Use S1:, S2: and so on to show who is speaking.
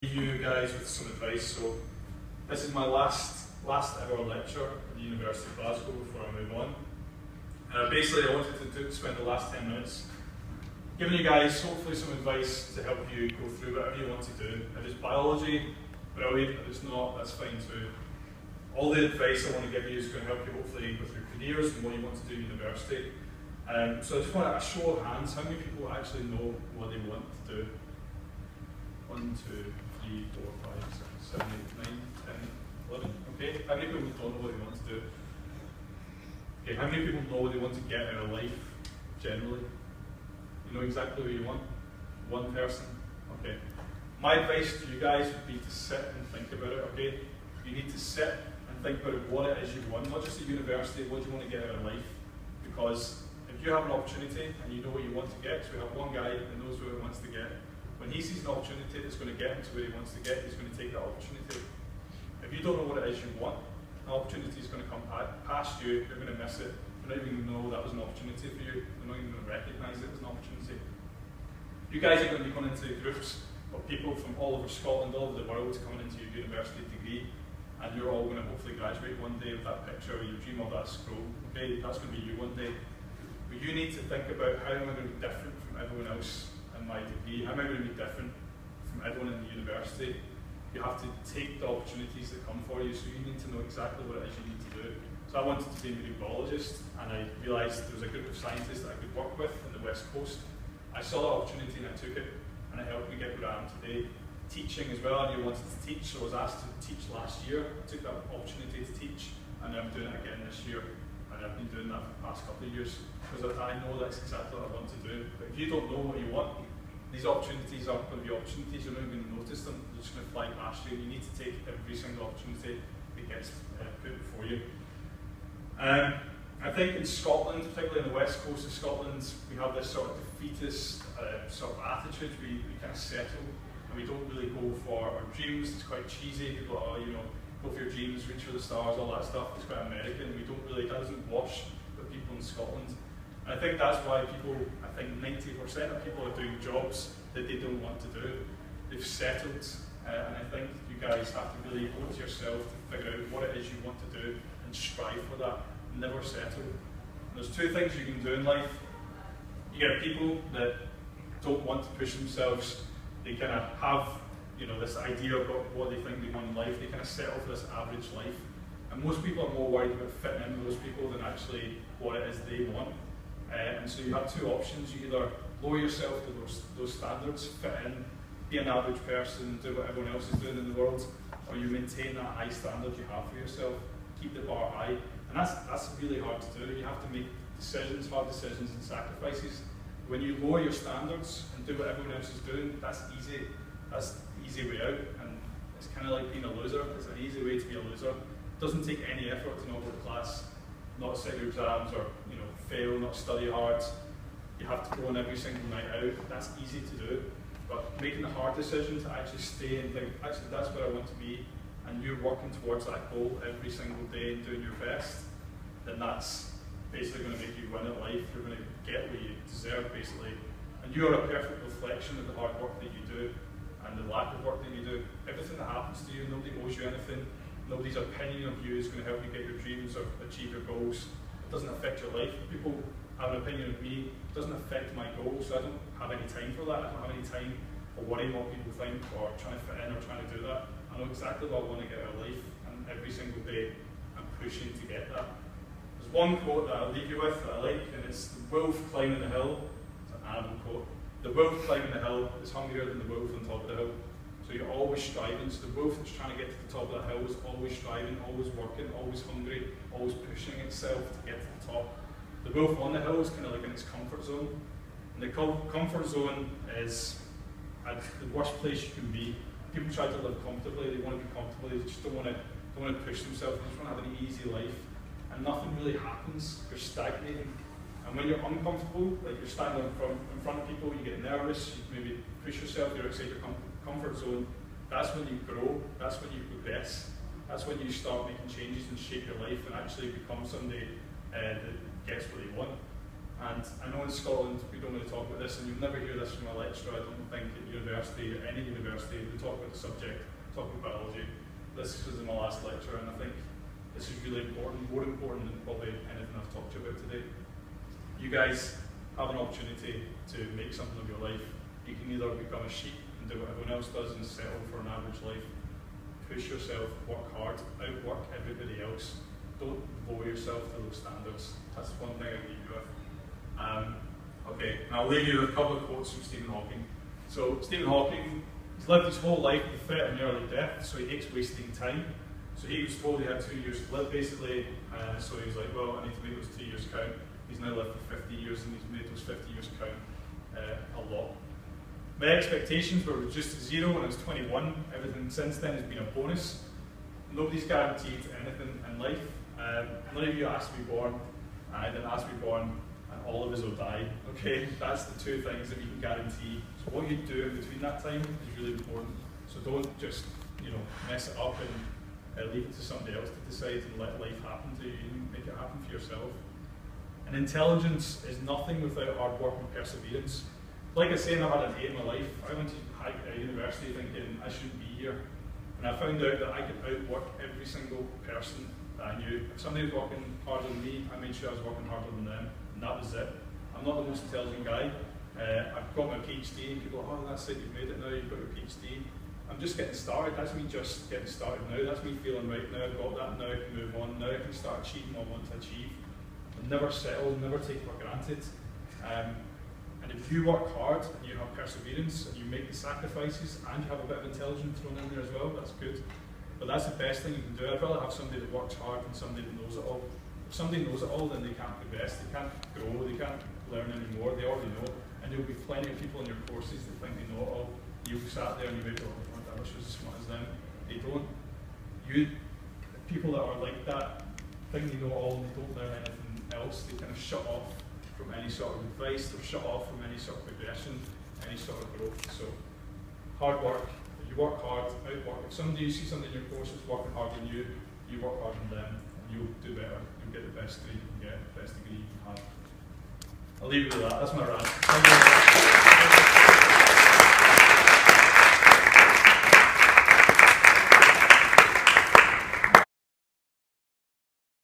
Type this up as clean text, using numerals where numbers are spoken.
S1: You guys with some advice. So this is my last ever lecture at the University of Glasgow before I move on. Basically, I wanted to spend the last 10 minutes giving you guys hopefully some advice to help you go through whatever you want to do. If it's biology, brilliant. If it's not, that's fine too. All the advice I want to give you is going to help you hopefully with your careers and what you want to do at university. So I just want a show of hands. How many people actually know what they want to do? 1, 2, 3, 4, 5, 6, 7, 8, 9, 10, 11. Okay, how many people don't know what they want to do? Okay, how many people know what they want to get out of life, generally? You know exactly what you want? One person? Okay. My advice to you guys would be to sit and think about it, okay? You need to sit and think about what it is you want, not just at university, what do you want to get out of life? Because if you have an opportunity and you know what you want to get, so we have one guy that knows what he wants to get. When he sees an opportunity that's going to get him to where he wants to get, he's going to take that opportunity. If you don't know what it is you want, an opportunity is going to come past you, you're going to miss it. You're not even going to know that was an opportunity for you. You're not even going to recognise it as an opportunity. You guys are going to be going into groups of people from all over Scotland, all over the world, coming into your university degree, and you're all going to hopefully graduate one day with that picture or your dream of that scroll. Okay, that's going to be you one day. But you need to think about how am I going to be different from everyone else in my degree? How am I going to be different from everyone in the university? You have to take the opportunities that come for you, so you need to know exactly what it is you need to do. So I wanted to be a meteorologist, and I realised there was a group of scientists that I could work with in the West Coast. I saw that opportunity and I took it, and it helped me get where I am today. Teaching as well, I knew I wanted to teach, so I was asked to teach last year. I took that opportunity to teach, and I'm doing it again this year. And I've been doing that for the past couple of years, because I know that's exactly what I want to do. But if you don't know what you want, these opportunities aren't going to be opportunities, you're not even going to notice them, they're just going to fly past you. You need to take every single opportunity that gets put before you. I think in Scotland, particularly on the west coast of Scotland, we have this sort of defeatist sort of attitude. We kind of settle, and we don't really go for our dreams. It's quite cheesy. People are, go for your dreams, reach for the stars, all that stuff. It's quite American. We don't really, that doesn't wash with people in Scotland. And I think that's why people, I think 90% of people are doing jobs that they don't want to do. They've settled, and I think you guys have to really go to yourself to figure out what it is you want to do and strive for that. Never settle. And there's two things you can do in life. You get people that don't want to push themselves. They kind of have, this idea about what they think they want in life. They kind of settle for this average life. And most people are more worried about fitting in with those people than actually what it is they want. And so you have two options. You either lower yourself to those standards, fit in, be an average person, do what everyone else is doing in the world, or you maintain that high standard you have for yourself, keep the bar high. And that's really hard to do. You have to make decisions, hard decisions and sacrifices. When you lower your standards and do what everyone else is doing, that's easy. That's the easy way out. And it's kind of like being a loser. It's an easy way to be a loser. It doesn't take any effort to not go to class, not sit your exams, or fail, not study hard. You have to go on every single night out. That's easy to do. But making the hard decision to actually stay and think, actually that's where I want to be, and you're working towards that goal every single day and doing your best, then that's basically going to make you win at life. You're going to get what you deserve, basically. And you are a perfect reflection of the hard work that you do and the lack of work that you do. Everything that happens to you, nobody owes you anything. Nobody's opinion of you is going to help you get your dreams or achieve your goals. It doesn't affect your life. People have an opinion of me. It doesn't affect my goals, so I don't have any time for that. I don't have any time for worrying what people think or trying to fit in or trying to do that. I know exactly what I want to get out of life, and every single day I'm pushing to get that. There's one quote that I'll leave you with that I like, and it's the wolf climbing the hill. It's an animal quote. The wolf climbing the hill is hungrier than the wolf on top of the hill. So you're always striving. So the wolf that's trying to get to the top of that hill is always striving, always working, always hungry, always pushing itself to get to the top. The wolf on the hill is kind of like in its comfort zone. And the comfort zone is the worst place you can be. People try to live comfortably, they want to be comfortable, they just don't want to push themselves, they just want to have an easy life. And nothing really happens, you're stagnating. And when you're uncomfortable, like you're standing in front of people, you get nervous, you maybe push yourself, you're outside your comfort zone. That's when you grow, that's when you progress, that's when you start making changes and shape your life and actually become somebody that gets what they want. And I know in Scotland we don't really talk about this, and you'll never hear this from a lecturer, I don't think, at university. university, or any university, they talk about the subject, talk about biology. This was in my last lecture, and I think this is really important, more important than probably anything I've talked to you about today. You guys have an opportunity to make something of your life. You can either become a sheep and do what everyone else does and settle for an average life. Push yourself, work hard, outwork everybody else. Don't lower yourself to those standards. That's one thing I leave you with. Okay, and I'll leave you with a couple of quotes from Stephen Hawking. So Stephen Hawking, he's lived his whole life with threat and early death, so he hates wasting time. So he was told he had 2 years to live, basically, so he was like, well, I need to make those 2 years count. He's now lived for 50 years, and he's made those 50 years count a lot. My expectations were reduced to 0 when I was 21. Everything since then has been a bonus. Nobody's guaranteed anything in life. None of you asked to be born. I didn't ask to be born, and all of us will die. Okay, that's the two things that we can guarantee. So what you do in between that time is really important. So don't just, mess it up and leave it to somebody else to decide and let life happen to you. You make it happen for yourself. And intelligence is nothing without hard work and perseverance. Like I say, I've had an 8 in my life. I went to university thinking I shouldn't be here. And I found out that I could outwork every single person that I knew. If somebody was working harder than me, I made sure I was working harder than them. And that was it. I'm not the most intelligent guy. I've got my PhD, and people are, oh, that's it, you've made it now, you've got your PhD. I'm just getting started. That's me just getting started now. That's me feeling right now. I've got that now. I can move on. Now I can start achieving what I want to achieve. I'll never settle, never take it for granted. And if you work hard and you have perseverance and you make the sacrifices and you have a bit of intelligence thrown in there as well, that's good. But that's the best thing you can do. I'd rather have somebody that works hard than somebody that knows it all. If somebody knows it all, then they can't progress, they can't grow, they can't learn anymore, they already know. And there'll be plenty of people in your courses that think they know it all. You've sat there and you may go, oh, I wish I was as smart as them. They don't. People that are like that think they know it all and they don't learn anything else. They kind of shut off from any sort of advice, they're shut off from any sort of progression, any sort of growth. So, hard work. If you work hard, outwork. If you see somebody in your course that's working harder than you, you work harder than them, and you'll do better. You'll get the best grade you can get, the best degree you can have. I'll leave you with that. That's my rant. Thank you.